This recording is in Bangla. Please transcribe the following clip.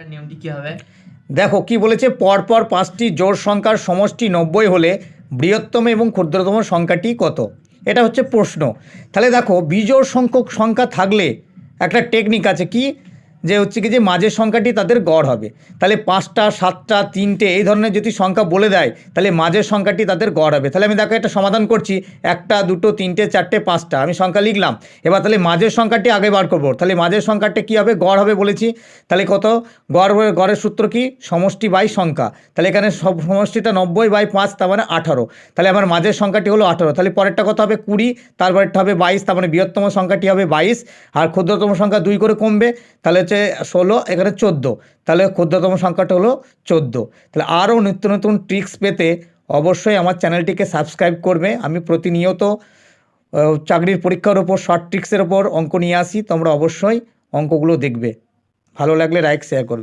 নিয়মটি কি হবে? দেখো কি বলেছে, পরপর 5টি জোড় সংখ্যার সমষ্টি 90 হলে বৃহত্তম এবং ক্ষুদ্রতম সংখ্যাটি কত? এটা হচ্ছে প্রশ্ন। তাহলে দেখো বিজোড় সংখ্যক সংখ্যা থাকলে একটা টেকনিক আছে, কি যে হচ্ছে কি যে মাঝের সংখ্যাটি তাদের গড় হবে। তাহলে 5টা 7টা 3টে এই ধরনের যদি সংখ্যা বলে দেয় তাহলে মাঝের সংখ্যাটি তাদের গড় হবে। তাহলে আমি দেখো একটা সমাধান করছি, 1টা 2টো 3টে 4টে 5টা আমি সংখ্যা লিখলাম। এবার তাহলে মাঝের সংখ্যাটি আগে বার করবো। তাহলে মাঝের সংখ্যাটা কী হবে? গড় হবে বলেছি। তাহলে কত? গড়ের সূত্র কি? সমষ্টি বাই সংখ্যা। তাহলে এখানে সব সমষ্টিটা 90/5, তার মানে 18। তাহলে আমার মাঝের সংখ্যাটি হলো 18। তাহলে পরেরটা কত হবে? 20, তারপরেরটা হবে 22, তার মানে বৃহত্তম সংখ্যাটি হবে 22, আর ক্ষুদ্রতম সংখ্যা 2 করে কমবে, তাহলে হচ্ছে 16, এখানে 14। তাহলে ক্ষুদ্রতম সংখ্যাটা হলো 14। তাহলে আরও নিত্য নতুন ট্রিক্স পেতে অবশ্যই আমার চ্যানেলটিকে সাবস্ক্রাইব করবে। আমি প্রতিনিয়ত চাকরির পরীক্ষার ওপর শর্ট ট্রিক্সের ওপর অঙ্ক নিয়ে আসি, তোমরা অবশ্যই অঙ্কগুলো দেখবে। ভালো লাগলে লাইক শেয়ার করবে।